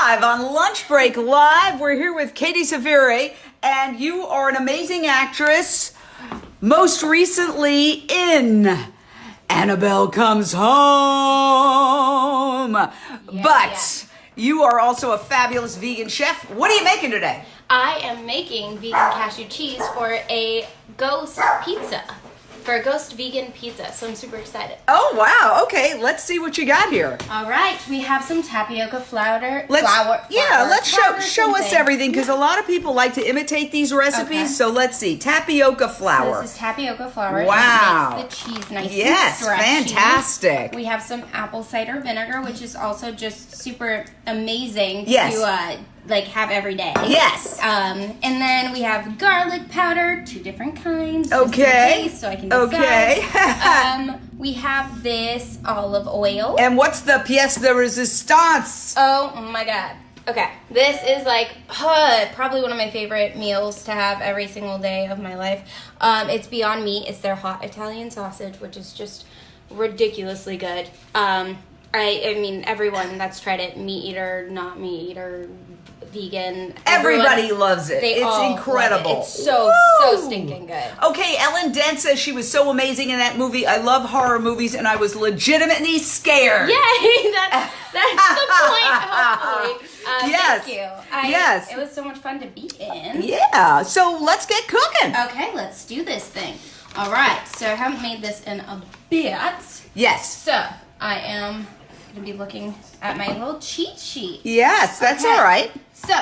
live on Lunch Break Live. We're here with Katie Sarife, and you are an amazing actress, most recently in Annabelle Comes Home. But you are also a fabulous vegan chef. What are you making today? I am making vegan cashew cheese for a ghost pizza. For a ghost vegan pizza, so I'm super excited. Oh, wow. Okay, let's see what you got here. All right, we have some tapioca flour. Let's show us everything, because a lot of people like to imitate these recipes. Okay. So let's see, tapioca flour. So this is tapioca flour. Wow. It makes the cheese nice and stretchy. Fantastic. We have some apple cider vinegar, which is also just super amazing to have every day. Yes. And then we have garlic powder, 2 different kinds. Okay. Case, so I can decide. Okay. We have this olive oil. And what's the pièce de résistance? Oh my god. Okay. This is probably one of my favorite meals to have every single day of my life. It's Beyond Meat. It's their hot Italian sausage, which is just ridiculously good. I mean, everyone that's tried it, meat eater, not meat eater, vegan. Everybody loves it. It's incredible. It. It's so stinking good. Okay, Ellen Dent says she was so amazing in that movie. I love horror movies, and I was legitimately scared. Yay! That's the point, hopefully. Yes. Thank you. Yes. It was so much fun to be in. Yeah. So let's get cooking. Okay, let's do this thing. All right. So I haven't made this in a bit. Yes. So I am going to be looking at my little cheat sheet. Yes, that's all right. So,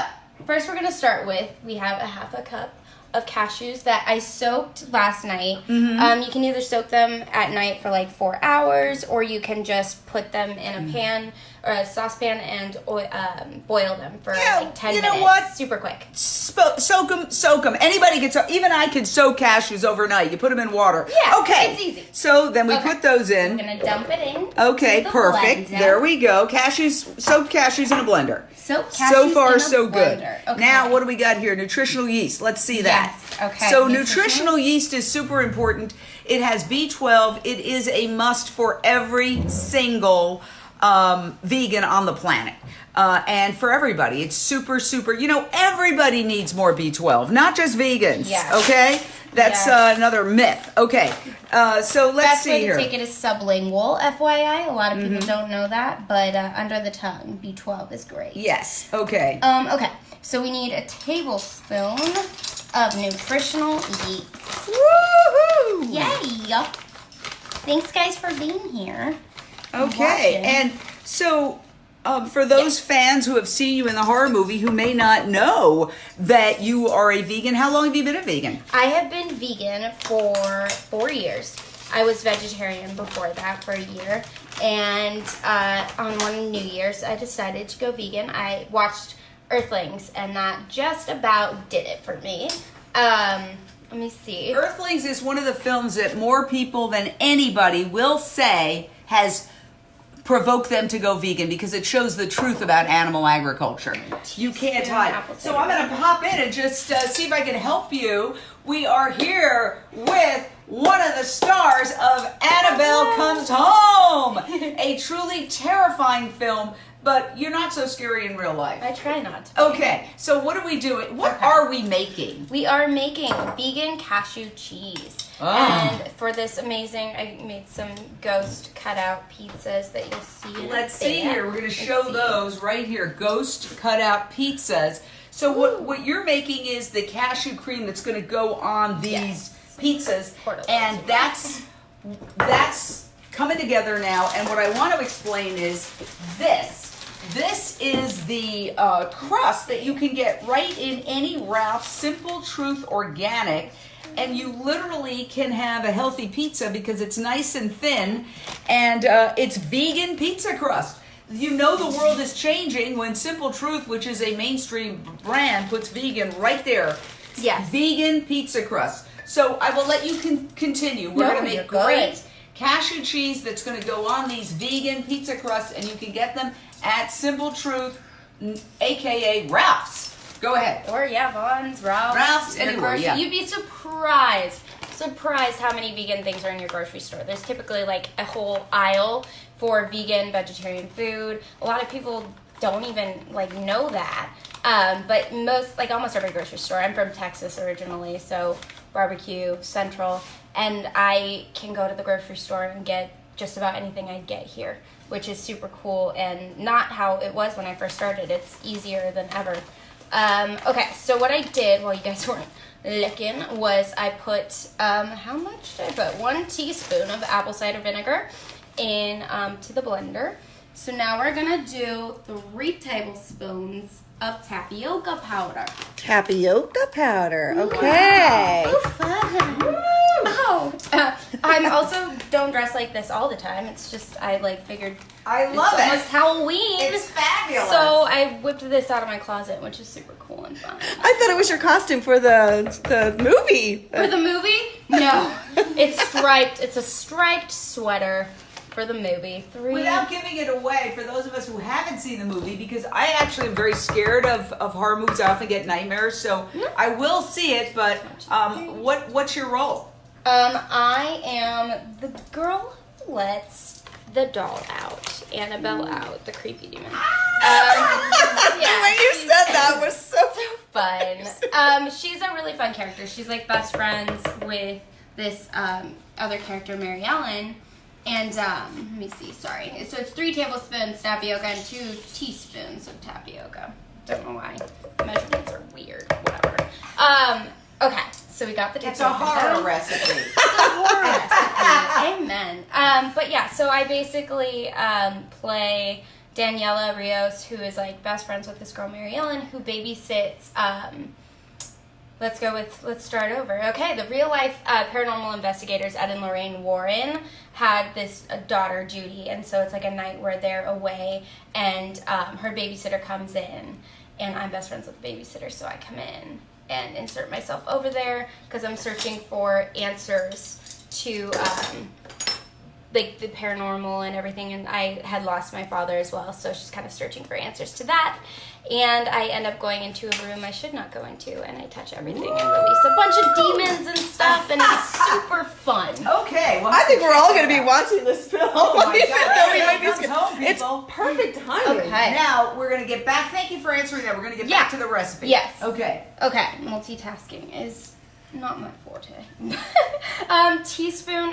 first we're going to start with, we have a half a cup of cashews that I soaked last night. Mm-hmm. You can either soak them at night for 4 hours, or you can just put them in a pan or a saucepan and boil them for 10 minutes. You know what? Super quick. Soak them. Anybody can soak. Even I can soak cashews overnight. You put them in water. Yeah, okay. It's easy. So then we put those in. I'm going to dump it in. Okay, perfect. Blender. There we go. Soaked cashews in a blender. So far, so good. Okay. Now, what do we got here? Nutritional yeast. Let's see that. Yes. Okay. So nutritional yeast is super important. It has B12. It is a must for every single vegan on the planet. And for everybody, it's super, everybody needs more B12, not just vegans. Yes. Okay? That's another myth. Okay. So let's see here. Best way to take it is sublingual, FYI. A lot of people don't know that, but under the tongue, B12 is great. Yes. Okay. Okay. So we need a tablespoon of nutritional yeast. Woohoo! Yay! Thanks, guys, for being here. Okay. And so for those fans who have seen you in the horror movie who may not know that you are a vegan, how long have you been a vegan? I have been vegan for 4 years. I was vegetarian before that for a year. And on one New Year's, I decided to go vegan. I watched Earthlings, and that just about did it for me. Let me see. Earthlings is one of the films that more people than anybody will say has provoke them to go vegan, because it shows the truth about animal agriculture. You can't hide. So I'm going to pop in and just see if I can help you. We are here with one of the stars of Annabelle Comes Home, a truly terrifying film, but you're not so scary in real life. I try not to. Okay, so what are we doing? What are we making? We are making vegan cashew cheese. Oh. And for this amazing, I made some ghost cutout pizzas that you'll see in Let's see here. We're going to show those right here. Ghost cutout pizzas. So what you're making is the cashew cream that's going to go on these pizzas. And that's coming together now. And what I want to explain is this. This is the crust that you can get right in any Ralph's Simple Truth Organic. And you literally can have a healthy pizza because it's nice and thin, and it's vegan pizza crust. You know the world is changing when Simple Truth, which is a mainstream brand, puts vegan right there. Yes. Vegan pizza crust. So I will let you continue. We're going to make great cashew cheese that's going to go on these vegan pizza crusts, and you can get them at Simple Truth, a.k.a. Ralph's. Go ahead. Or Vaughn's, Ralph's, anywhere, You'd be surprised how many vegan things are in your grocery store. There's typically a whole aisle for vegan, vegetarian food. A lot of people don't even like know that. But almost every grocery store. I'm from Texas originally, so barbecue central, and I can go to the grocery store and get just about anything I'd get here, which is super cool and not how it was when I first started. It's easier than ever. Okay, so what I did while you guys weren't looking was I put, how much did I put? 1 teaspoon of apple cider vinegar in to the blender. So now we're gonna do 3 tablespoons of tapioca powder. Tapioca powder, okay. Wow. Oh, fun. Oh, I'm also don't dress like this all the time. It's just I figured I love it's almost Halloween. It's fabulous. So I whipped this out of my closet, which is super cool and fun. I thought it was your costume for the movie. For the movie? No. It's striped. It's a striped sweater for the movie. 3. Without giving it away, for those of us who haven't seen the movie, because I actually am very scared of horror movies. I often get nightmares, so I will see it, but what's your role? I am the girl who lets the doll out. Annabelle out, the creepy demon. The way you said that was so fun. She's a really fun character. She's like best friends with this other character, Mary Ellen. And let me see, sorry. So it's 3 tablespoons tapioca and 2 teaspoons of tapioca. Don't know why. Measurements are weird. Whatever. Okay, so we got the tapioca. It's a horror recipe. It's a horror recipe. Amen. But yeah, so I basically play Daniela Rios, who is like best friends with this girl, Mary Ellen, who babysits. Let's start over. Okay, the real life paranormal investigators, Ed and Lorraine Warren, had this daughter, Judy, and so it's like a night where they're away, and her babysitter comes in, and I'm best friends with the babysitter, so I come in and insert myself over there because I'm searching for answers to like the paranormal and everything, and I had lost my father as well, so she's kind of searching for answers to that. And I end up going into a room I should not go into, and I touch everything and release a bunch of demons and stuff, and it's super fun. Okay, well, I think we're all going to be watching this film. Oh my God. Comes home, It's people. perfect timing. Okay. Now, we're going to get back. Thank you for answering that. We're going to get back to the recipe. Yes. Okay. Okay, multitasking is not my forte.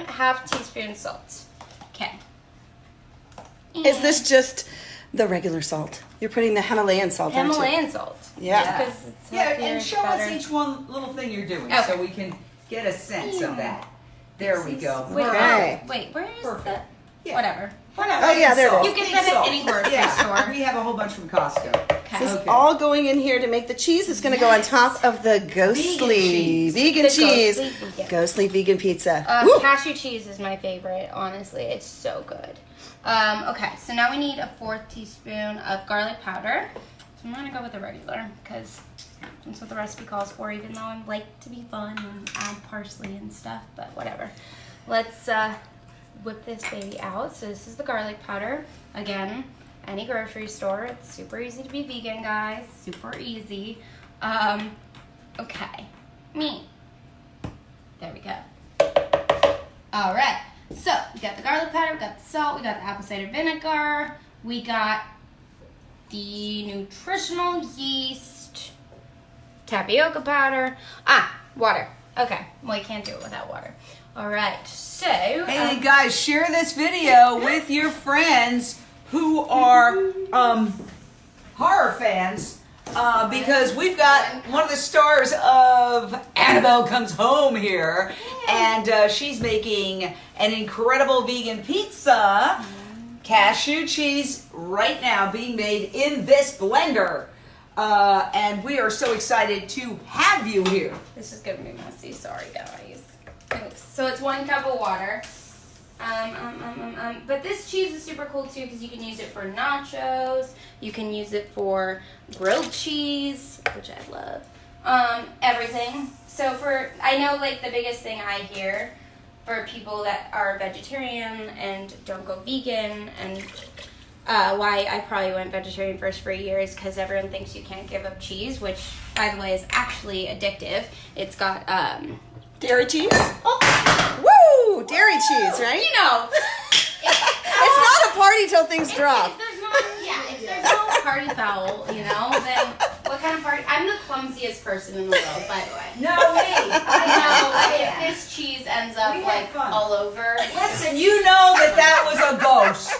Half teaspoon salt. Okay. Is this just the regular salt? You're putting the Himalayan salt, aren't you? Himalayan salt? Yeah. Because it's Yeah, healthier, and it's show us better. each one little thing you're doing Okay. so we can get a sense of that. There we go. Wait, Okay. wait, where is Perfect. that? Yeah. Whatever. Oh, yeah, there it is. You can get it at any grocery Yeah, store. we have a whole bunch from Costco. Okay. This is Okay. all going in here to make the cheese. It's going to go on top of the ghostly vegan cheese. Ghostly vegan pizza. Woo! Cashew cheese is my favorite, honestly. It's so good. Okay, so now we need a 4th teaspoon of garlic powder. So I'm going to go with the regular because that's what the recipe calls for, even though I like to be fun and add parsley and stuff, but whatever. Let's whip this baby out. So this is the garlic powder. Again, any grocery store. It's super easy to be vegan, guys. Super easy. Okay. There we go. All right. So we got the garlic powder, we got the salt, we got the apple cider vinegar, we got the nutritional yeast, tapioca powder, water. Okay, well, you can't do it without water. All right, so Hey guys, share this video with your friends who are horror fans because we've got one of the stars of Annabelle Comes Home here, and she's making an incredible vegan pizza, cashew cheese right now being made in this blender. And we are so excited to have you here. this is gonna be messy. Sorry, guys. Oops. So it's 1 cup of water. But this cheese is super cool too because you can use it for nachos. You can use it for grilled cheese, which I love. Everything. So I know like the biggest thing I hear for people that are vegetarian and don't go vegan, and why I probably went vegetarian first for a year is because everyone thinks you can't give up cheese, which by the way is actually addictive. It's got Dairy cheese? Woo! Dairy cheese, right? you know, It's not a party till things drop. if there's no party foul, you know, then what kind of party? I'm the clumsiest person in the world, by the way. No, me. I know. If this cheese ends up like all over. Listen, you know that was a ghost.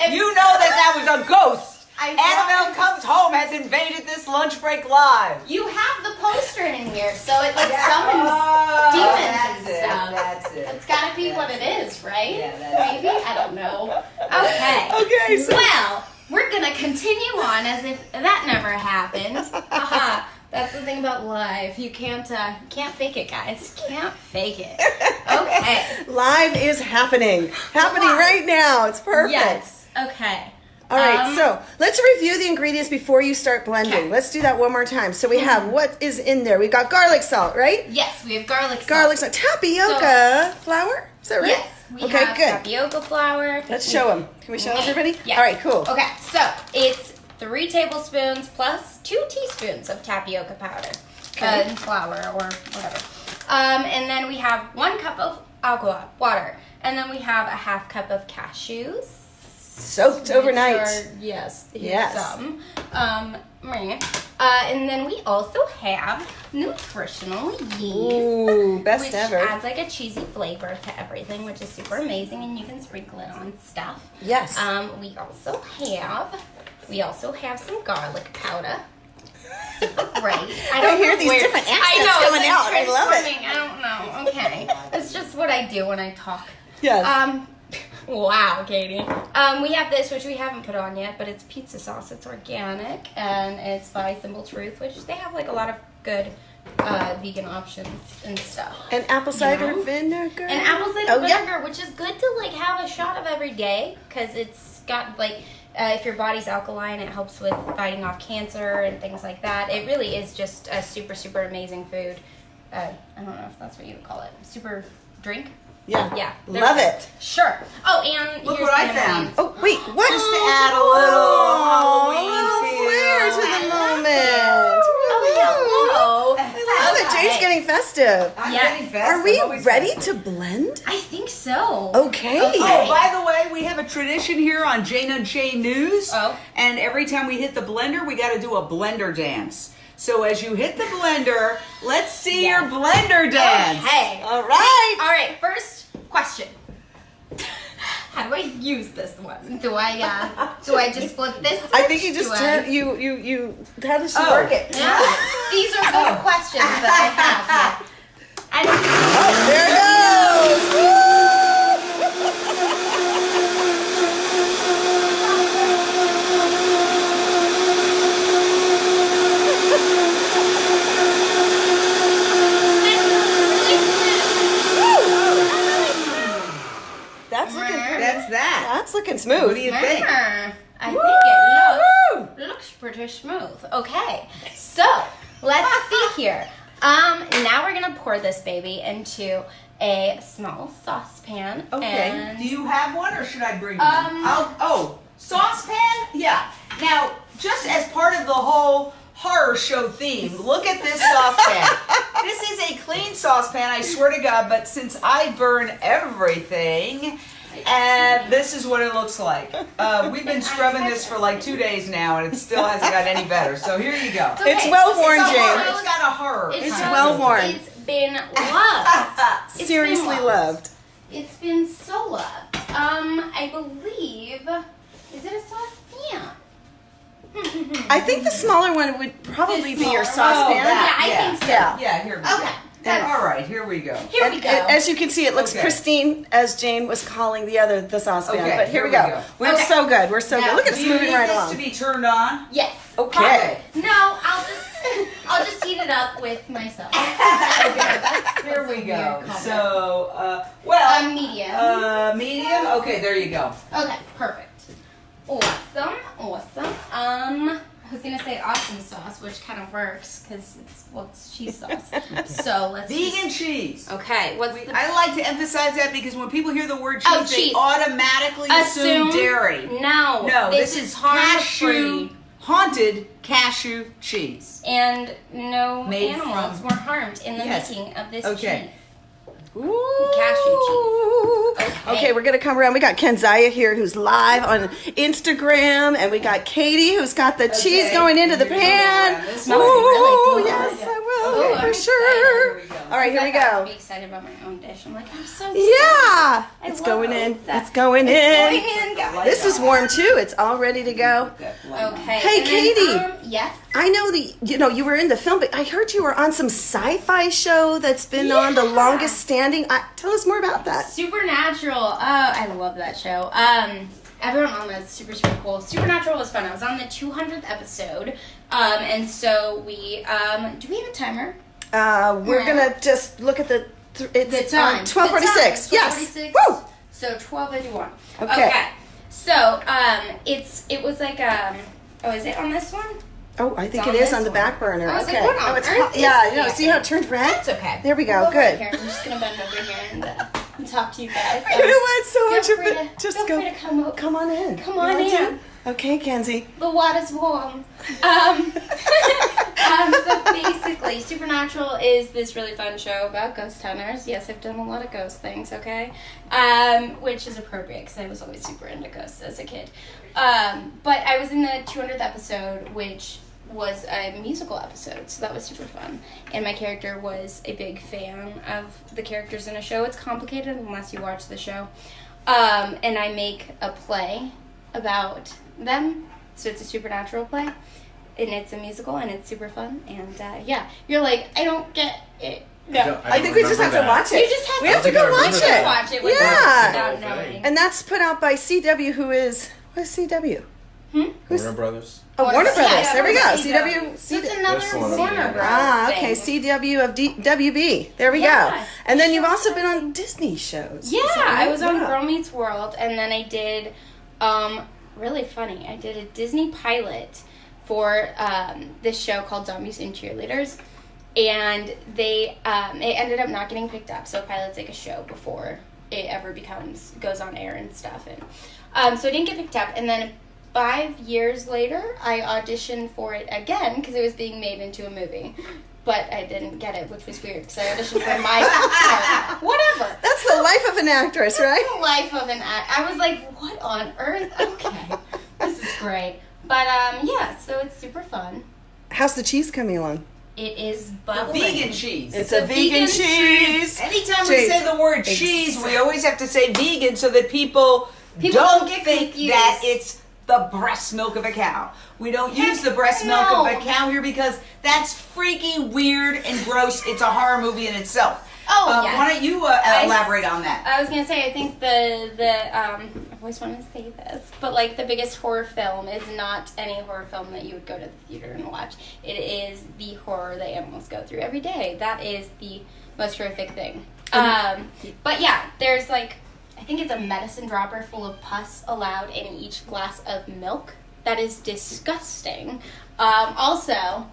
You know that was a ghost. Annabelle Comes Home has invaded this lunch break live. You have the poster in here, so it like summons demons and stuff. That's it. It's gotta be what it is, right? Yeah, that's Maybe? I don't know. Okay. Okay, so Well, we're gonna continue on as if that never happened. Haha. That's the thing about live. You can't fake it, guys. Can't fake it. Okay. live is happening right now. It's perfect. Yes. Okay. All right, so let's review the ingredients before you start blending. Okay. Let's do that one more time. So we have what is in there. We've got garlic salt, right? Yes, we have garlic salt. Garlic salt, tapioca flour. Is that right? Yes, we have tapioca flour. Let's show them. Can we show everybody? Yes. All right, cool. Okay, so it's 3 tablespoons plus 2 teaspoons of tapioca powder and flour or whatever. And then we have 1 cup of agua, water, and then we have a half cup of cashews. Soaked overnight. Yes. Yes. And then we also have nutritional yeast. Ooh, best which ever. adds like a cheesy flavor to everything, which is super amazing, and you can sprinkle it on stuff. Yes. We also have some garlic powder. Super great. I hear these different accents coming it's out. I love it. transforming. I don't know. Okay. It's just what I do when I talk. Yes. Wow, Katie. We have this, which we haven't put on yet, but it's pizza sauce. It's organic, and it's by Simple Truth, which they have like a lot of good vegan options and stuff. And apple cider vinegar. And apple cider vinegar, which is good to like have a shot of every day, because it's got like, if your body's alkaline, it helps with fighting off cancer and things like that. It really is just a super, super amazing food. I don't know if that's what you would call it. Super drink? Yeah. Yeah. Love it. Sure. Oh, and Look here's what I the found. Oh, wait. What? Just to add a little Halloween flair to the moment. Oh, hello. I love it. Jane's getting festive. I'm Yeah. getting festive. Are we Always ready festive. to blend? I think so. Okay. Oh, by the way, we have a tradition here on Jane and Jay News. Oh. And every time we hit the blender, we got to do a blender dance. So as you hit the blender, let's see your blender dance. Okay. All right. All right. First question. How do I use this one? Do I just flip this? I think you just turn. How does she work it? Yeah. These are good questions that I have here. I don't Oh, there it goes. That's looking smooth. What do you think? I think it looks pretty smooth. Okay, so let's see here. Now we're gonna pour this baby into a small saucepan. Okay. And Do you have one, or should I bring one? Saucepan? Yeah. Now, just as part of the whole horror show theme, look at this saucepan. This is a clean saucepan, I swear to God, but since I burn everything, and this is what it looks like. We've been scrubbing this for like 2 days now, and it still hasn't got any better. So here you go. okay. It's well worn, It's Jane. got a horror. It's well worn. It's been loved. Seriously loved. It's been so loved. I believe. Is it a sauce? Yeah. I think the smaller one would probably be your saucepan. I think so. Yeah, here we go. Okay. All right, here we go. Here we go. As you can see, it looks Okay. pristine, as Jane was calling the saucepan. Okay, but here we go. We're Okay. so good. We're so Now, good. Look at Do us you moving need right this along. to be turned on? Yes. Okay. No, I'll just heat it up with myself. Here we go. Weird So, medium. medium? Okay, there you go. Okay, perfect. Awesome. I was gonna say awesome sauce, which kind of works because it's cheese sauce. So let's Vegan cheese. Okay, I like to emphasize that because when people hear the word cheese, they cheese. automatically assume dairy. No, this is harm-free. haunted cashew cheese. And no Made animals from- were harmed in the Yes. making of this Okay. cheese. Ooh. Cashew cheese. Okay, we're gonna come around. We got Kenzaya here, who's live on Instagram, and we got Katie, who's got the cheese going into the pan. It smells really good. Yes, I will Oh, for I'm sure. excited. All right, here we I'm go. excited about my own dish. I'm like, I'm so excited. Yeah, I it's love going in. that. It's going Going in. in, guys. This is warm too. It's all ready to go. Okay. Hey, and Katie. Then, yes. I know you were in the film, but I heard you were on some sci-fi show that's been on the longest standing. Tell us more about that. Supernatural. Oh, I love that show. Everyone on that's super cool. Supernatural was fun. I was on the 200th episode, and so we do we have a timer? We're gonna just look at the time. 12:46. Yes. 12:46. Woo. So 12:51. Okay. So it was like oh, is it on this one? Oh, I think It's it on is this on the one. back burner. I was like, Okay. what on Oh, it's earth hot. is Yeah, that? see how it turned red? That's okay. There we go. We'll Good. Here. I'm just gonna bend over here and talk to you guys. You know what? So much Feel of free it. to, Just feel go. free to come over. Come on in. Come You on want in. to? Okay, Kenzie. The water's warm. So basically, Supernatural is this really fun show about ghost hunters. Yes, I've done a lot of ghost things, okay? Which is appropriate because I was always super into ghosts as a kid. But I was in the 200th episode, which was a musical episode, so that was super fun. And my character was a big fan of the characters in a show. It's complicated unless you watch the show. And I make a play about them. So it's a supernatural play, and it's a musical, and it's super fun. And yeah, you're like, I don't get it. No, I think we just have to watch it. you just have We to have to go watch you can it. watch it Yeah. without knowing. And that's put out by CW, who is what is CW? Who's Warner Brothers. Oh, Warner Brothers. Yeah, there we go. CW. So it's another That's one of Warner them. Bros. Ah, okay. thing. CW of WB. There we go. Yeah. And then you've also been on Disney shows. Yeah, Is that right? I was on Yeah. Girl Meets World, and then I did, really funny, I did a Disney pilot for this show called Zombies and Cheerleaders, and it ended up not getting picked up, so a pilot's like a show before it ever goes on air and stuff, and so it didn't get picked up, and then 5 years later, I auditioned for it again, because it was being made into a movie. But I didn't get it, which was weird, because I auditioned for my part. Whatever. That's the life of an actress, right? The life of an act. I was like, what on earth? Okay. This is great. But, yeah, so it's super fun. How's the cheese coming along? It is The bubbling. vegan cheese. It's a vegan cheese. Anytime we Cheese. say the word cheese, we always have to say vegan so that people don't get think confused. that it's the breast milk of a cow. We don't use the breast milk of a cow here because that's freaky, weird, and gross. It's a horror movie in itself. Oh, yes. Why don't you elaborate on that? I was gonna say, I think I always want to say this, but like the biggest horror film is not any horror film that you would go to the theater and watch. It is the horror that animals go through every day. That is the most horrific thing. But yeah, there's like, I think it's a medicine dropper full of pus allowed in each glass of milk. That is disgusting. Also,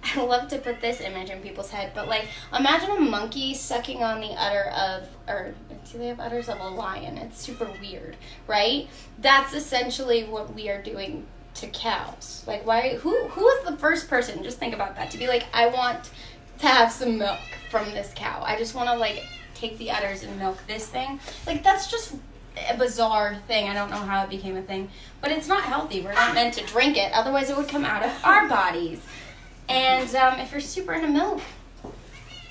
I love to put this image in people's head, but like, imagine a monkey sucking on the udder of, or do they have udders of a lion? It's super weird, right? That's essentially what we are doing to cows. Like, why? Who was the first person? Just think about that. To be like, I want to have some milk from this cow. I just want to like take the udders and milk this thing. Like, that's just a bizarre thing. I don't know how it became a thing, but it's not healthy. We're not meant to drink it, otherwise it would come out of our bodies. And if you're super into milk,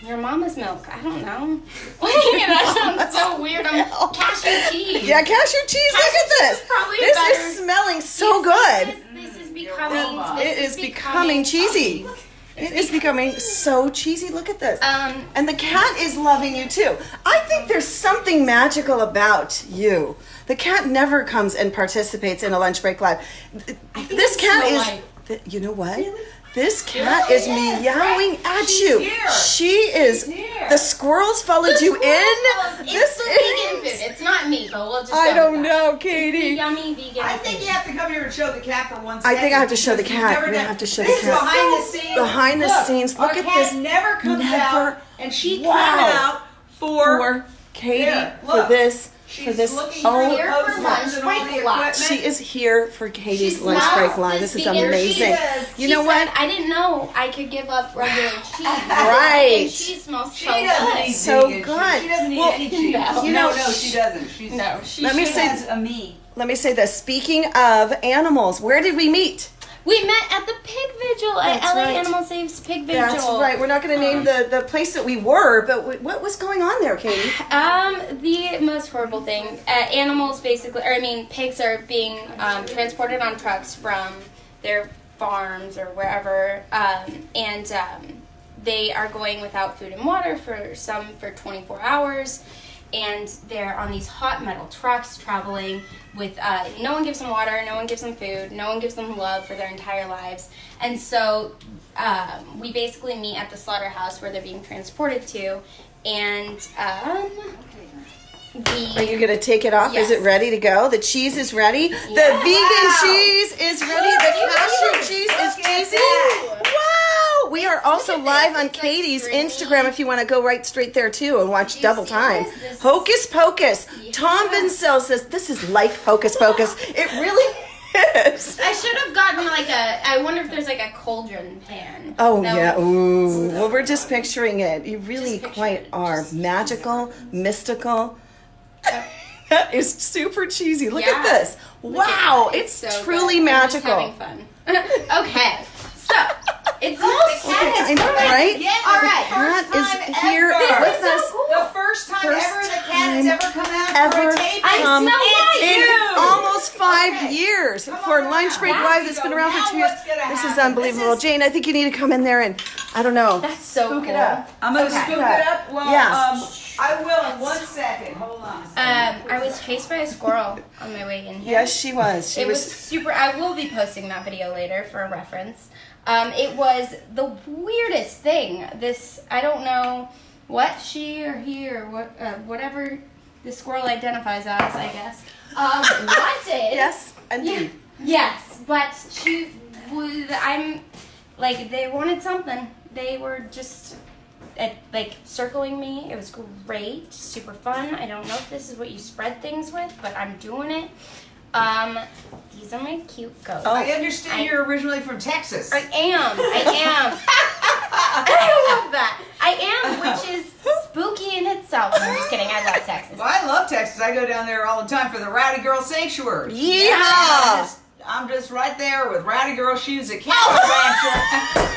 your mama's milk, I don't know. That sounds so weird. Cashew cheese. Yeah, cashew cheese. Look at this. is probably This better. is smelling so good. This is becoming. It is becoming cheesy. It is becoming so cheesy. Look at this. And the cat is loving you too. I think there's something magical about you. The cat never comes and participates in a lunch break live. This cat is, you know what? This cat is meowing at you. here. She is. here. The squirrels followed you in. It's the vegan food. It's not meat, but we'll just. I go don't with that. know, Katie. Yummy vegan. I think food. you have to come here and show the cat for 1 I second. think I have to show the because cat. you've never We done- have to show the This is cat. behind the scenes. Behind the scenes. Look our at cat this. never comes Never. out, and she Wow. came out for For Katie, There, for look. this. She's this. looking Oh, for the here for posters lunch and all break the lunch. equipment. She is here for Katie's She lunch break smells line. this This is vegan amazing. cheese. You know She what? said, I didn't know I could give up regular cheese. Right. And cheese smells She so doesn't good. eat So vegan. good. She doesn't eat Well, any cheese. you No, know, no, she doesn't. She's No, she Let me she say- has a me. Let me say this. Speaking of animals, where did we meet? We met at the pig vigil at That's LA right. Animal Saves Pig Vigil. That's right. We're not going to name the place that we were, but what was going on there, Katie? The most horrible thing, animals basically, or I mean, pigs are being transported on trucks from their farms or wherever, and they are going without food and water for 24 hours, and they're on these hot metal trucks traveling with, no one gives them water, no one gives them food, no one gives them love for their entire lives, and so we basically meet at the slaughterhouse where they're being transported to, and Are you going to take it off? Yes. Is it ready to go? The cheese is ready. The Yeah. vegan Wow. cheese is ready. The cashew cheese is Look at cheesy. that. Wow. We are also Look at live this. on It's like Katie's stringy. Instagram if you want to go right straight there too and watch Do you double see time. this? This is- Hocus Pocus. Yeah. Tom Vincel says this is like Hocus Pocus. It really is. I should have gotten I wonder if there's like a cauldron pan. Oh That yeah, would- ooh. Well, we're just picturing it. You really Just picture quite it. are Just magical, mystical. That is super cheesy. Look Yeah. at this. Look Wow, at that. it's so truly good. I'm just magical. having fun. Okay, so it's all I know, right? Yeah, All the right. Cat first is time here ever. with so us. cool. The first time First ever the cat has time ever come out ever for a tape. I come smell It's in you. almost 5 Okay. years Come for on Lunch around. Break Now Live you that's been go. around Now for 2 years. what's gonna This is happen? unbelievable. This is- Jane, I think you need to come in there and, I don't know. That's so Spook cool. it up. I'm gonna Okay. scoop it up. Well, Yeah. I will in 1 second. Hold on. I was chased by a squirrel on my way in here. Yes, she was. She It was super. I will be posting that video later for a reference. It was the weirdest thing. I don't know what she or he or whatever the squirrel identifies as, I guess. Wanted. Yes, indeed. Yes, but she was. They wanted something. They were just circling me. It was great, super fun. I don't know if this is what you spread things with, but I'm doing it. These are my cute ghosts. Oh. I understand you're originally from Texas. I am. I love that. I am, which is spooky in itself. I'm just kidding. I love Texas. Well, I love Texas. I go down there all the time for the Rowdy Girl Sanctuary. Yeehaw! I'm just right there with Rowdy Girl shoes at Cattle Rancher.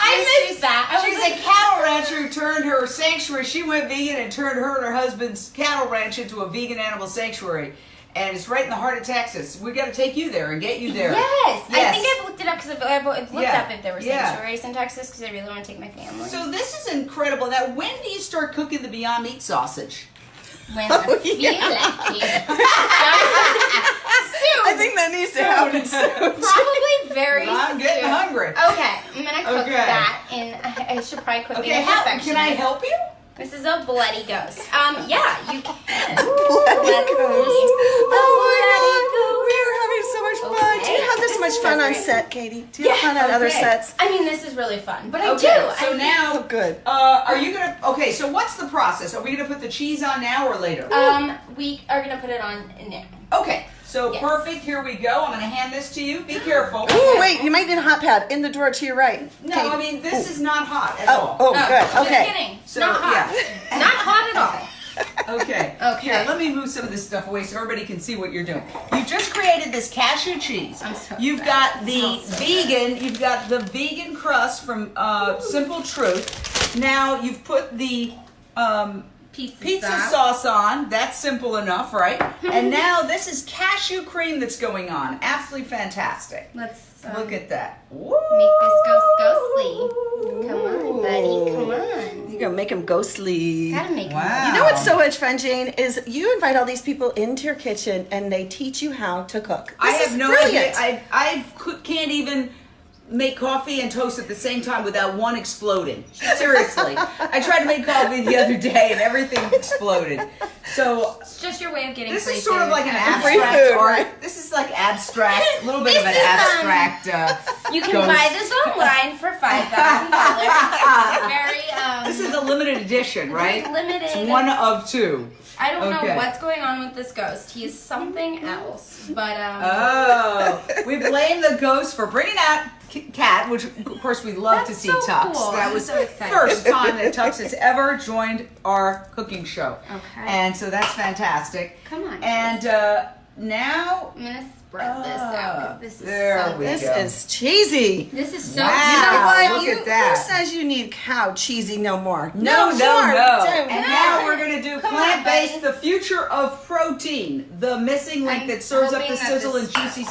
I missed that. She's a cattle rancher who turned her sanctuary. She went vegan and turned her and her husband's cattle ranch into a vegan animal sanctuary. And it's right in the heart of Texas. We got to take you there and get you there. Yes. I Yes. think I've looked it up because I've looked Yeah. up if there were Yeah. sanctuaries in Texas because I really want to take my family. So this is incredible. Now, when do you start cooking the Beyond Meat sausage? when Oh, I feel yeah. like it. I think that needs to happen soon. Probably very I'm getting soon. hungry. Okay, I'm gonna cook Okay. that, and I should probably cook it Okay, in can I perfection. help you? This is a bloody ghost. Yeah, you can. Bloody ghost. Oh my God, we are having so much fun. Do you Okay. have this much This is fun so on great. set, Katie? Do you have fun on other Okay. sets? I mean, this is really fun, but I Okay, do. so now, Oh, good. are you gonna? Okay, so what's the process? Are we gonna put the cheese on now or later? We are gonna put it on now. Okay, so Yes. perfect. Here we go. I'm gonna hand this to you. Be careful. Ooh, wait, you might need a hot pad in the drawer to your right. No, Katie. I mean this is not hot at Oh, all. oh, No, good. just Okay. kidding. So, Not hot. yeah. Not hot at all. Okay. Okay. Here, let me move some of this stuff away so everybody can see what you're doing. You've just created this cashew cheese. I'm so You've excited. got the vegan. You've got the vegan crust from Simple Truth. Now you've put the pizza sauce on. That's simple enough, right? And now this is cashew cream that's going on. Absolutely fantastic. Let's Look at that. Woo! make this ghost ghostly. Come on, buddy. Come on. You're going to make them ghostly. Gotta make Wow. You know what's so much fun, Jane, is you invite all these people into your kitchen and they teach you how to cook. I This have is no brilliant. idea. Can't even make coffee and toast at the same time without one exploding. Seriously. I tried to make coffee the other day and everything exploded. So It's just your way of getting this free is sort of food. like an Free abstract food, art. right? This is like abstract, a little bit of an This is, abstract. You can ghost. buy this online for $5,000. Very This is a limited edition, right? It's limited. It's one of two. I don't know what's going on with this ghost. He is something else, but Oh, we blame the ghost for bringing out Cat, which of course we love to see so Tux. cool. That I'm was so the excited. first time that Tux has ever joined our cooking show. Okay. And so that's fantastic. Come on. And now, I'm gonna spread this out because this is there so we good. This go. is cheesy. This is so Wow. You know what? Look You- at that. Who says you need cow cheesy no more? No. Don't. And now we're going to do Come on, plant-based, buddy. the future of protein, the missing link I'm that serves up hoping the that sizzle and this juicy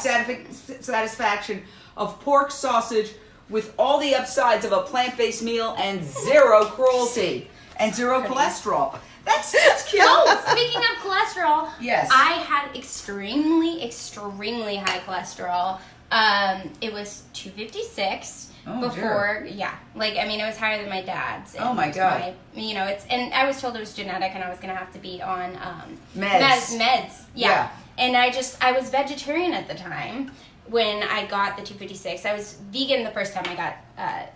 satisfaction of pork sausage with all the upsides of a plant-based meal and zero cruelty and zero cholesterol. That's cute. Oh, speaking of cholesterol, Yes. I had extremely high cholesterol. It was 256 Oh, before, like, I mean, it was higher than my dad's. Oh, my God. And I was told it was genetic and I was going to have to be on Meds. Meds, Yeah. And I was vegetarian at the time when I got the 256. I was vegan the first time I got,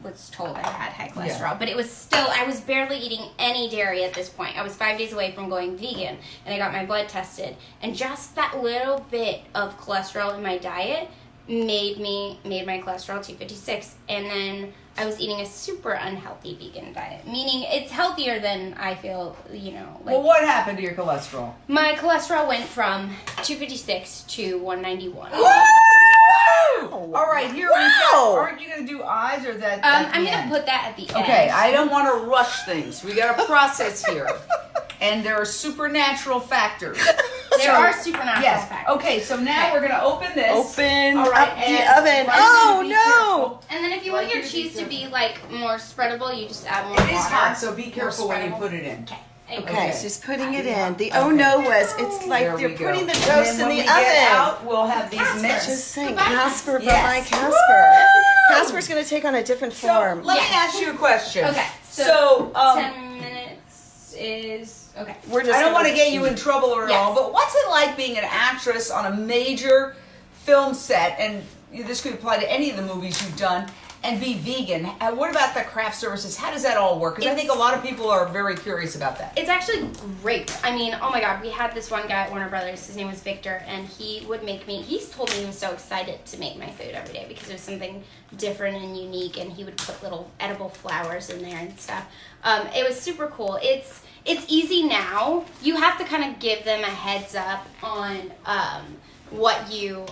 was told I had high cholesterol. Yeah. But it was still, I was barely eating any dairy at this point. I was 5 days away from going vegan, and I got my blood tested. And just that little bit of cholesterol in my diet made my cholesterol 256. And then I was eating a super unhealthy vegan diet, meaning it's healthier than I feel, like. Well, what happened to your cholesterol? My cholesterol went from 256 to 191. All right, here we go. Aren't you going to do eyes or is that? at the I'm end? going to put that at the end. Okay, I don't want to rush things. We got a process here. And there are supernatural factors. There are supernatural Yes. factors. Okay, so now we're going to open this. Open All right, up and the oven. Ryan, Oh, be no. careful. And then if you want your cheese to be like more spreadable, you just add more It water. is hot, so be careful when you spreadable. put it in. Okay. Okay, she's putting it in. The Okay. oh no was, it's like There you're we go. putting the And toast then in when the we get oven. out, we'll have these mixed. Just saying, Goodbye. Casper, Yes. bye-bye, Casper. Casper's going to take on a different So form. let me Yes. ask you a question. Okay, So, 10 minutes is okay. We're just I don't want to gonna- get you in trouble or at Yes. all, but what's it like being an actress on a major film set, and this could apply to any of the movies you've done, and be vegan? What about the craft services? How does that all work? Because I think a lot of people are very curious about that. It's actually great. I mean, oh my God, we had this one guy at Warner Brothers. His name was Victor, and he would make me. He's told me he was so excited to make my food every day because it was something different and unique, and he would put little edible flowers in there and stuff. It was super cool. It's easy now. You have to kind of give them a heads up on what you.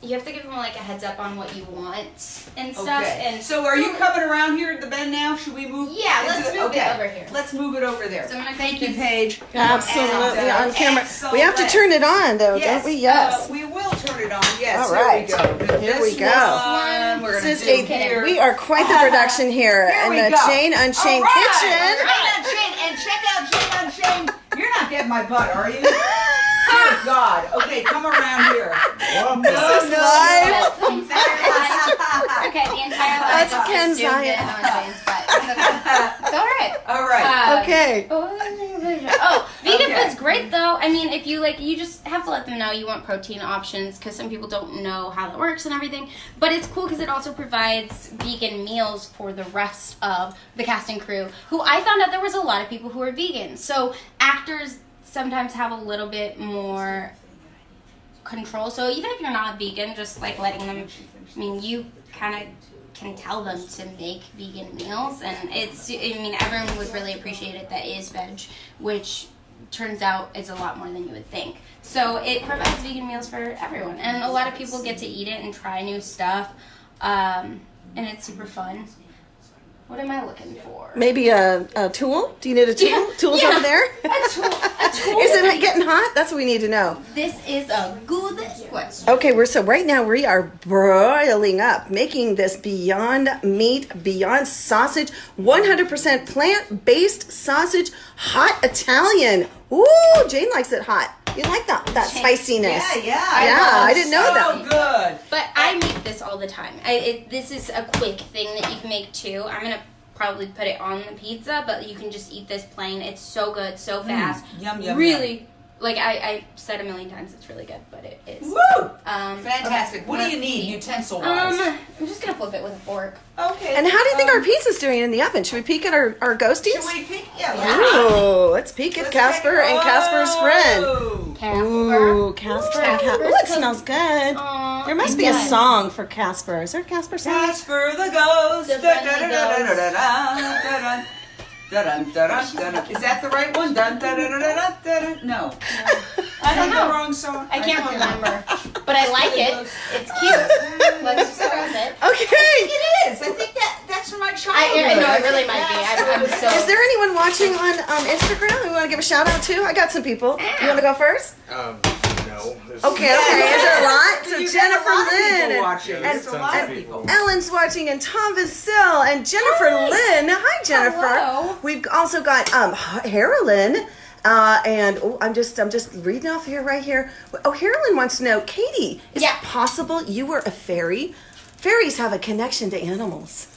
You have to give them like a heads up on what you want and stuff. Okay. And So are you coming around here at the bend now? Should we move? Yeah, into let's the- move it okay. over here. Let's move it over there. So I'm gonna Thank make you, these- Paige. Absolutely, And, on camera. excellent. We have to turn it on, though, don't we? Yes. We will turn it on. Yes. All right. Here we go. Here we This go. one, we're This gonna is do a, here. we are quite the production here Here in we the go. Jane Unchained All right. kitchen. Jane Unchained, and check out Jane Unchained. You're not getting my butt, are you? Dear God. Okay, come around here. This is live. Okay, the entire That's life Ken is zoomed in Zion. on Jane's butt. It's okay. It's all right. All right. Okay. Oh, vegan Okay. food's great though. I mean, if you you just have to let them know you want protein options because some people don't know how that works and everything. But it's cool because it also provides vegan meals for the rest of the cast and crew. Who I found out there was a lot of people who are vegan. So actors sometimes have a little bit more control. So even if you're not vegan, just like letting them. I mean, you kind of can tell them to make vegan meals, and everyone would really appreciate it that is veg, which turns out is a lot more than you would think. So it provides vegan meals for everyone, and a lot of people get to eat it and try new stuff, and it's super fun. What am I looking for? Maybe a tool? Do you need a tool? Yeah. Tools Yeah. over there? A tool. Is it getting hot? That's what we need to know. This is a good question. Okay, right now we are broiling up, making this Beyond Meat, Beyond Sausage, 100% plant-based sausage, hot Italian. Ooh, Jane likes it hot. You like that spiciness? Yeah. I didn't know so that. Good. But I make this all the time. This is a quick thing that you can make too. I'm gonna probably put it on the pizza, but you can just eat this plain. It's so good, so fast. Yum, yum, Really, like I said a million times, it's really good, but it is. Woo! Fantastic. Fantastic. What do you need, utensil-wise? I'm just gonna flip it with a fork. Okay. Okay. And how do you think our pizza's doing in the oven? Should we peek at our ghosties? Should we peek? Yeah. Ooh, let's peek at Let's Casper check it. and Casper's friend. Oh. Ooh, Casper and Casper. Ooh, it Casper's smells good. Aw, There must it be a does. song for Casper. Is there a Casper song? Casper the ghost. The friendly Da-da-da-da-da-da-da. Dun-dun-dun-dun-dun. Is that the right one? Dun-dun-dun-dun-dun-dun. No. I don't The know. wrong song. I can't remember, but I like it. It's cute. Let's just go with it. Okay. It is. I think that's from my I childhood. know it really might be. I'm so. Is there anyone watching on Instagram we want to give a shout out to? I got some people. You want to go first? No. Okay, is there a lot? So You got Jennifer a lot of Lynn people and watching. and- There's a lot of people. Ellen's watching, and Tom Vasil and Jennifer Lynn. Hi, Jennifer. Hello. We've also got Harolyn. And I'm just reading off here right here. Oh, Harolyn wants to know, Katie, is Yeah. it possible you were a fairy? Fairies have a connection to animals.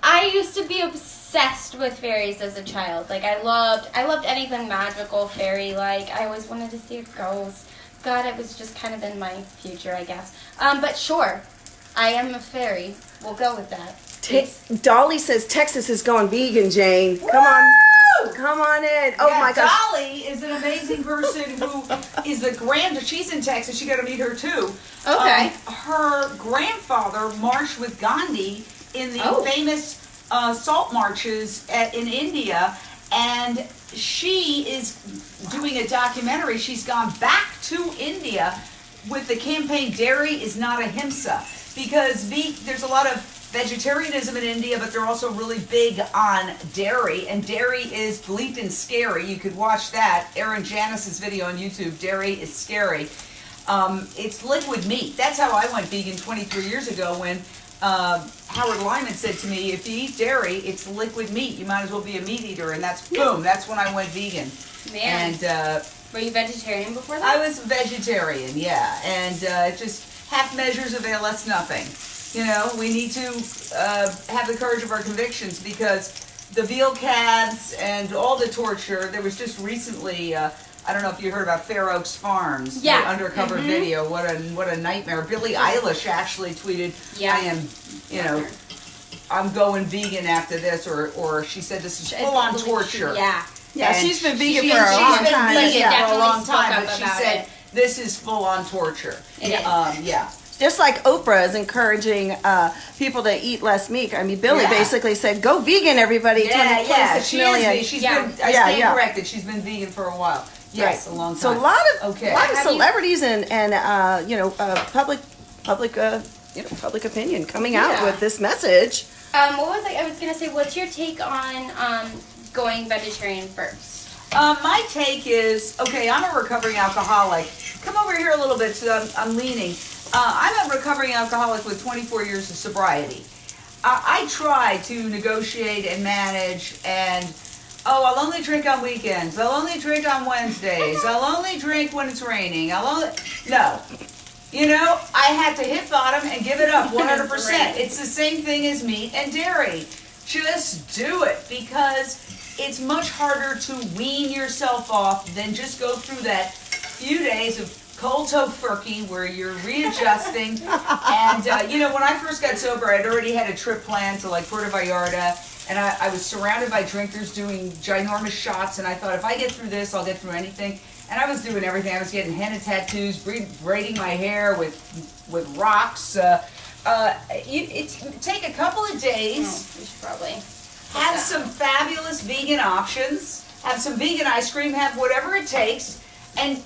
I used to be obsessed with fairies as a child. Like I loved anything magical, fairy-like. I always wanted to see a ghost. God, it was just kind of in my future, I guess. But sure, I am a fairy. We'll go with that. Dolly says Texas is going vegan, Jane. Come on. Come on in. Oh Yeah, my gosh. Dolly is an amazing person who is the she's in Texas. You got to meet her too. Okay. Her grandfather marched with Gandhi in the Oh. famous salt marches in India, and she is doing a documentary. She's gone back to India with the campaign "Dairy is not a Himsa," because there's a lot of vegetarianism in India, but they're also really big on dairy, and dairy is bleeping scary. You could watch that. Erin Janice's video on YouTube, Dairy is Scary. It's liquid meat. That's how I went vegan 23 years ago when Howard Lyman said to me, if you eat dairy, it's liquid meat. You might as well be a meat eater, and that's when I went vegan. Man. And Were you vegetarian before that? I was vegetarian, yeah, and just half measures avail us nothing. You know, we need to have the courage of our convictions, because the veal calves and all the torture. There was just recently, I don't know if you heard about Fair Oaks Farms, the undercover video. What a nightmare. Billie Eilish actually tweeted, Yeah. I am, I'm going vegan after this, or she said this is full on torture. Yeah. Yeah, And she's been vegan she's for a long been time. vegan Yeah. for a long Definitely spoke time, up but she about said it. this is full on torture. It is. Yeah. Just like Oprah is encouraging people to eat less meat. I mean, Billy Yeah. basically said, "Go vegan, everybody." 26 she million. is. She's Yeah. been. I stand corrected. She's been vegan for a while. Yes, Right. a long time. So a lot of Have you- celebrities and public public opinion coming out Yeah. with this message. What was I was gonna say? What's your take on going vegetarian first? My take is, okay, I'm a recovering alcoholic. Come over here a little bit so I'm leaning. I'm a recovering alcoholic with 24 years of sobriety. I try to negotiate and manage, and I'll only drink on weekends. I'll only drink on Wednesdays. I'll only drink when it's raining. No. I had to hit bottom and give it up 100%. It's the same thing as meat and dairy. Just do it, because it's much harder to wean yourself off than just go through that few days of cold tofurkey where you're readjusting. And, when I first got sober, I'd already had a trip planned to like Puerto Vallarta, and I was surrounded by drinkers doing ginormous shots, and I thought, if I get through this, I'll get through anything. And I was doing everything. I was getting henna tattoos, braiding my hair with rocks. Take a couple of days. We should probably Have some fabulous vegan options. Have some vegan ice cream. Have whatever it takes. And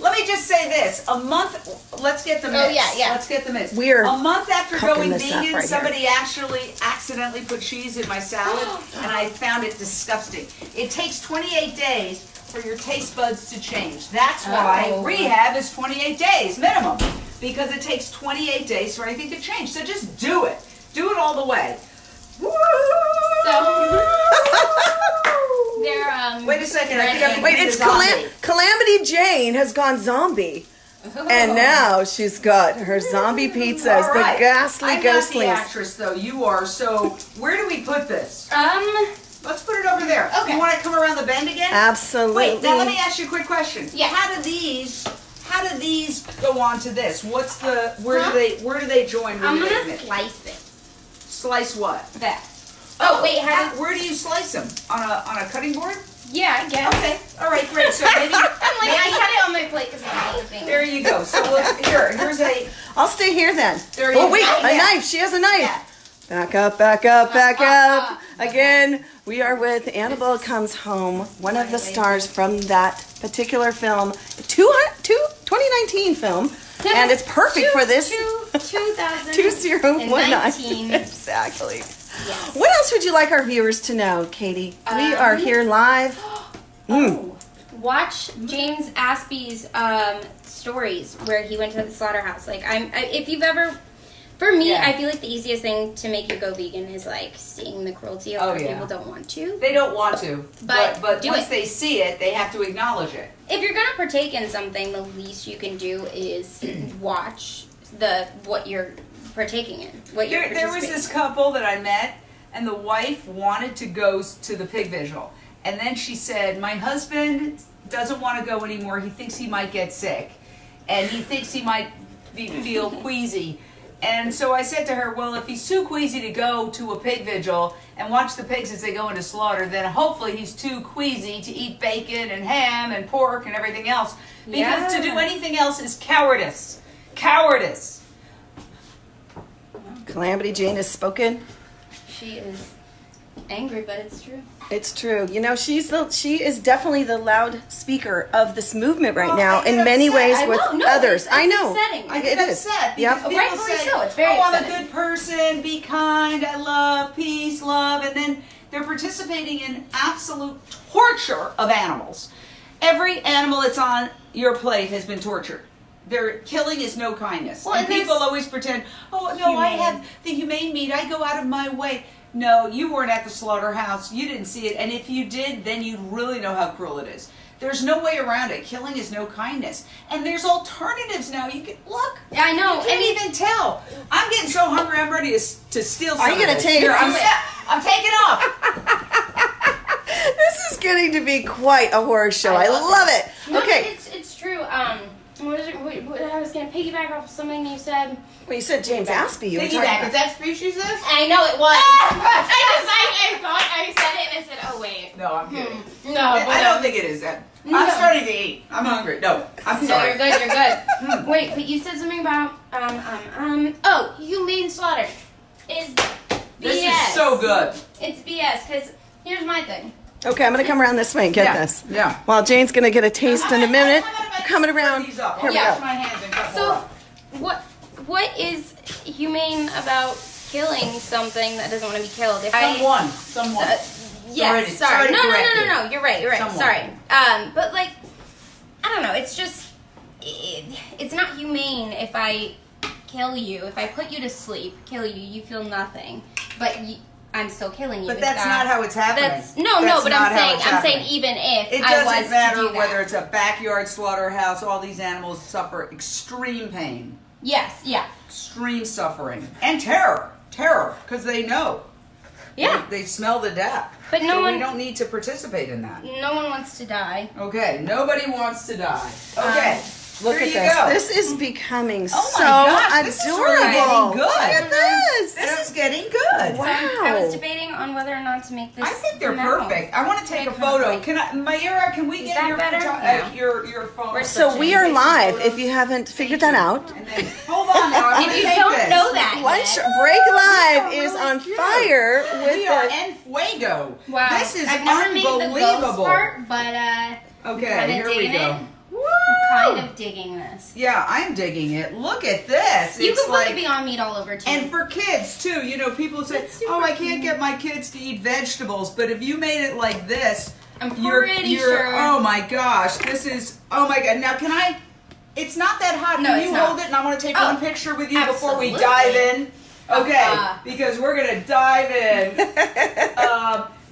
let me just say this. A month, let's get the mix. Oh, yeah. Let's get the mix. We're a month after cooking going this up vegan, right somebody actually accidentally put cheese in my salad, and I found it disgusting. It takes 28 days for your taste buds to change. That's why rehab is 28 days minimum, because it takes 28 days for anything to change. So just do it. Do it all the way. Wait a second. I think I'm Wait, it's Calamity Jane has gone zombie. And now she's got her zombie pizzas, All right. the ghastly I'm not the ghostlies. actress, though. You are. So where do we put this? Let's put it over there. Okay. You want to come around the bend again? Absolutely. Wait. Now let me ask you a quick question. Yeah. How do these go on to this? Where do they join? I'm when you gonna make it? slice it. Slice what? That. Oh wait, where do you slice them? On a cutting board? Yeah, I guess. Okay. All right, great. So maybe I cut it on my plate because I'm eating. there you go. So here's a. I'll stay here then. There you Oh wait, go. a knife. She has a knife. Yeah. Back up, back up, back up. Again, we are with Annabelle Comes Home, one of the stars from that particular film, 2019 film. And it's perfect for this. 2019. Exactly. Yes. What else would you like our viewers to know, Katie? We are here live. Watch James Aspie's stories where he went to the slaughterhouse. Like if you've ever, for me, I feel like the easiest thing to make you go vegan is like seeing the cruelty of other people don't want to. They don't want to, but once they see it, they have to acknowledge it. If you're gonna partake in something, the least you can do is watch what you're partaking in. There was this couple that I met, and the wife wanted to go to the pig vigil, and then she said, "My husband doesn't want to go anymore. He thinks he might get sick, and he thinks he might feel queasy." And so I said to her, well, if he's too queasy to go to a pig vigil and watch the pigs as they go into slaughter, then hopefully he's too queasy to eat bacon and ham and pork and everything else. Because to do anything else is cowardice. Cowardice. Calamity Jane has spoken. She is angry, but it's true. It's true. You know, she is definitely the loud speaker of this movement right now in many ways with others. I know. Upsetting. I get upset because people rightfully say, so. It's very upsetting. I'm a good person, be kind, I love, peace, love, and then they're participating in absolute torture of animals. Every animal that's on your plate has been tortured. Their killing is no kindness. Well, and people always pretend, oh, no, I have the humane meat. I go out of my way. No, you weren't at the slaughterhouse. You didn't see it. And if you did, then you'd really know how cruel it is. There's no way around it. Killing is no kindness. And there's alternatives now. You can, look. Yeah, I know. You can't even tell. I'm getting so hungry, I'm ready to steal some. Are you going to take it? I'm taking off. This is getting to be quite a horror show. I love it. No, Okay. it's true. What is it? I was going to piggyback off of something you said. Well, you said James Aspie. You were talking Piggyback. about. Is that species this? I know it was. I thought I said it and I said, oh, wait. No, I'm kidding. No, I don't think it is that. No. I'm starting to eat. I'm hungry. No, I'm No, sorry. you're good, you're good. Wait, but you said something about, oh, humane slaughter is BS. This is so good. It's BS, because here's my thing. Okay, I'm going to come around this way and get this. Yeah. While Jane's going to get a taste in a minute. Coming around. These up. Here we Wash go. my hands and cut So, more up. what is humane about killing something that doesn't want to be killed? If Someone. Yes, sorry. No, you're right, Someone. sorry. But like, I don't know, it's just, it's not humane if I kill you, if I put you to sleep, kill you, you feel nothing, but I'm still killing you. But that's not how it's happening. But I'm saying even if it I was doesn't matter to do whether that. it's a backyard slaughterhouse. All these animals suffer extreme pain, Yes, yeah. extreme suffering, and terror, because they know. Yeah. They smell the death. But we don't need to participate in that. No one wants to die. Okay, nobody wants to die. Okay, Look here at you this. go. This is becoming Oh my so gosh, this is adorable. really getting good. Look at this. This is getting good. Wow. I was debating on whether or not to make this. I think they're now. perfect. I want to take a Okay, photo. perfect. Can I, Mayra? Can we get that your better? your phone? We're So we are live. If you haven't figured that out, And then, hold on now. I'm If gonna you take don't this. know that Lunch yet, Break Live We are is really on cute. fire with We are the. en fuego. wow. This is I've never made the ghost unbelievable. part, but Okay, kinda here we digging go. it. Woo! kind of digging this. Yeah, I'm digging it. Look at this. You It's can put like, the Beyond Meat all over too. and for kids too, you know, people say, That's super "Oh, I can't cute. get my kids to eat vegetables." But if you made it like this, I'm you're, pretty sure. oh my gosh, this is, oh my god. Now can I? It's not that hot. No, Can it's you not. hold it? And I want to take Oh, one picture with you before we absolutely. dive in. Okay, because we're gonna dive in.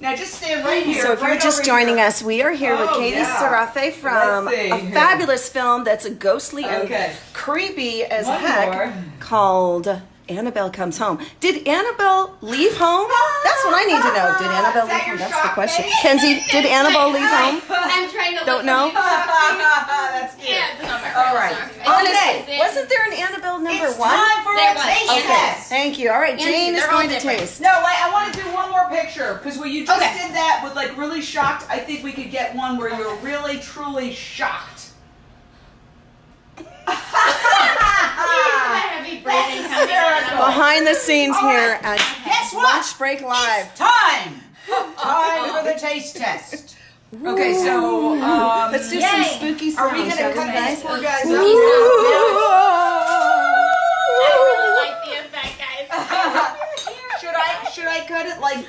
Now just stand right here. So if you're right just over joining here. us, we are here with Oh, Katie yeah. Sarife from Let's see a here. fabulous film that's ghostly Okay. and creepy as One heck more. called Annabelle Comes Home. Did Annabelle leave home? That's what I need to know. Did Annabelle leave home? That's the question. Kenzie, did Annabelle leave home? I'm trying to Don't know? That's cute. Yeah, it's not my All right. Okay. Wasn't there an Annabelle number It's one? time for There a was. taste Okay. test. Thank you. All right, Jane is they're all going to different. taste. No, wait, I want to do one more picture because when you just Okay. did that with like really shocked, I think we could get one where you're really truly shocked. Behind the scenes All here right. at Guess what? Lunch Break Live. It's time! Time for the taste test. Okay, so Let's do Yay. some spooky sounds. are we gonna shall we, cut guys? these poor guys Spooky up? I really like the effect, guys. Should I cut it like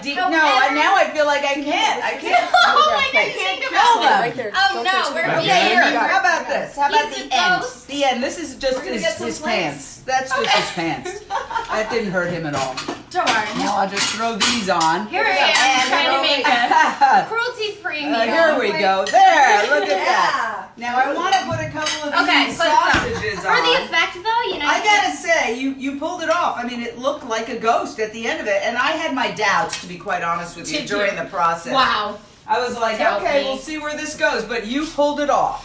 deep? No, now I feel like I can't. I can't. Oh my I God, can't think kill them. Right there. Oh Don't no, touch we're it. Yeah, here. being. How about this? How about He's the a end? ghost. The end. This is just gonna his, get some his plates. pants. That's just his pants. That didn't hurt him at all. Darn. Now I'll just throw these on. Here I am trying to make a cruelty-free meal. Here we go. There. Look at that. Now I want to put a couple of Okay, these put some. sausages For on. the effect, though, you know. I gotta say, you pulled it off. I mean, it looked like a ghost at the end of it, and I had my doubts, to be quite honest with you, Did during you? the process. Wow. I was like, Tell okay, me. we'll see where this goes, but you pulled it off.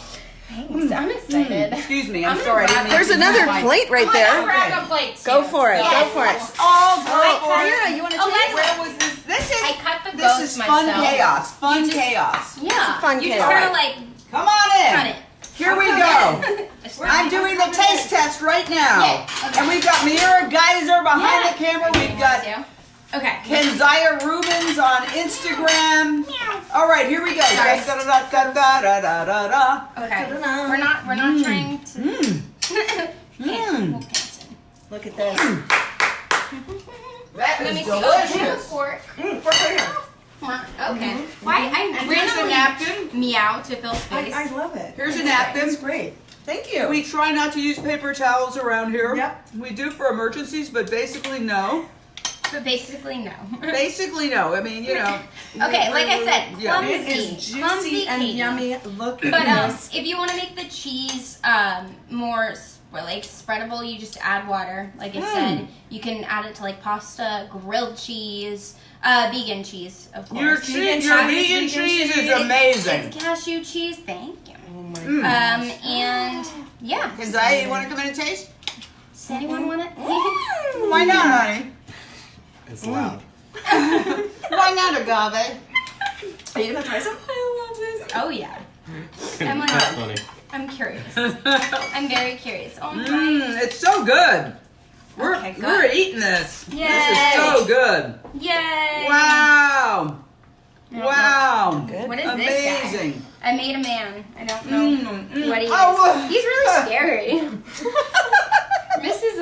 Thanks. I'm excited. Excuse me, I'm I'm gonna sorry. I grab didn't There's mean to use another my- plate right I'll there. grab a plate. Go too. for it. Yes. Go for it. Oh, I Mira, you want to Oh, taste? let's- where was this? This is I cut the this ghost is fun myself. chaos. Fun You just- chaos. Yeah. fun you chaos. just gotta like Come on in. cut it. Here we go. I'm doing the taste test right now. Yay. Okay. And we've got Mira Geyser behind the camera. We've got Okay. Kenzaya Rubens on Instagram. All right, here we go. Sorry. Da-da-da-da-da-da-da-da. Okay. We're not trying to. Look at this. That Let is me see. Oh, do you have a delicious. fork? Fork right here. Okay. Why I Here's a randomly napkin. meow to fill space. I love it. Here's a It's napkin. great. Thank you. We try not to use paper towels around here. Yep. We do for emergencies, but basically no. But basically, no. Basically no. I mean, you know. Okay, like I said, Yeah. clumsy. It is Clumsy juicy and Katie. yummy. Look at But this. if you want to make the cheese more like spreadable, you just add water. Like I said, you can add it to like pasta, grilled cheese, vegan cheese, of course. Your Vegan vegan cheese cheese is is amazing. It's cashew cheese. Thank you. Oh my And yeah. Kenzaya, you want to come in and taste? Does anyone want it? Why not, honey? It's loud. Why not, Agave? Are you gonna try some? I love this. Oh yeah. I'm like, That's funny. I'm curious. I'm very curious. Oh my. It's so good. Okay, good. We're eating this. Yay. This is so good. Yay! Wow. No, Wow. Good. What is this guy? Amazing. I made a man. I don't know what he is. Oh. He's really scary. Mrs.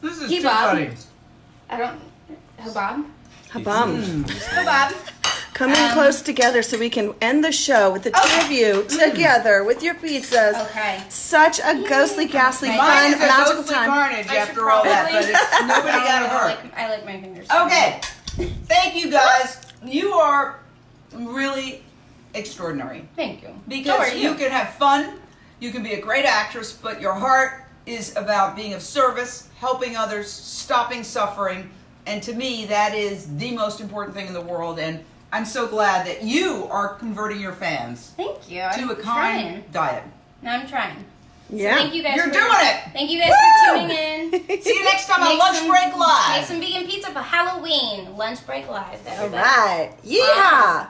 This is Hey, too Bob. funny. I don't. Habab? Habam. Habab. Come in close together so we can end the show with the two of you together with your pizzas. Okay. Such a ghostly, ghastly, Mine fun, Mine is a magical ghostly time. carnage I should after all that, but probably- it's, nobody got hurt. I like my fingers. Okay. Thank you guys. You are really extraordinary. Thank you. Because So are you can have fun, you can be a great actress, but your heart is about being of service, helping others, stopping suffering, and to me that is the most important thing in the world, and I'm so glad that you are converting your fans Thank you. to I'm a kind trying. diet. No, I'm trying. Yeah. Thank you guys. You're for, doing it! Thank you guys for tuning in. See you next time on Make Lunch some- Break Make Live. some vegan pizza for Halloween. Lunch Break Live, All everybody. right. Yeehaw.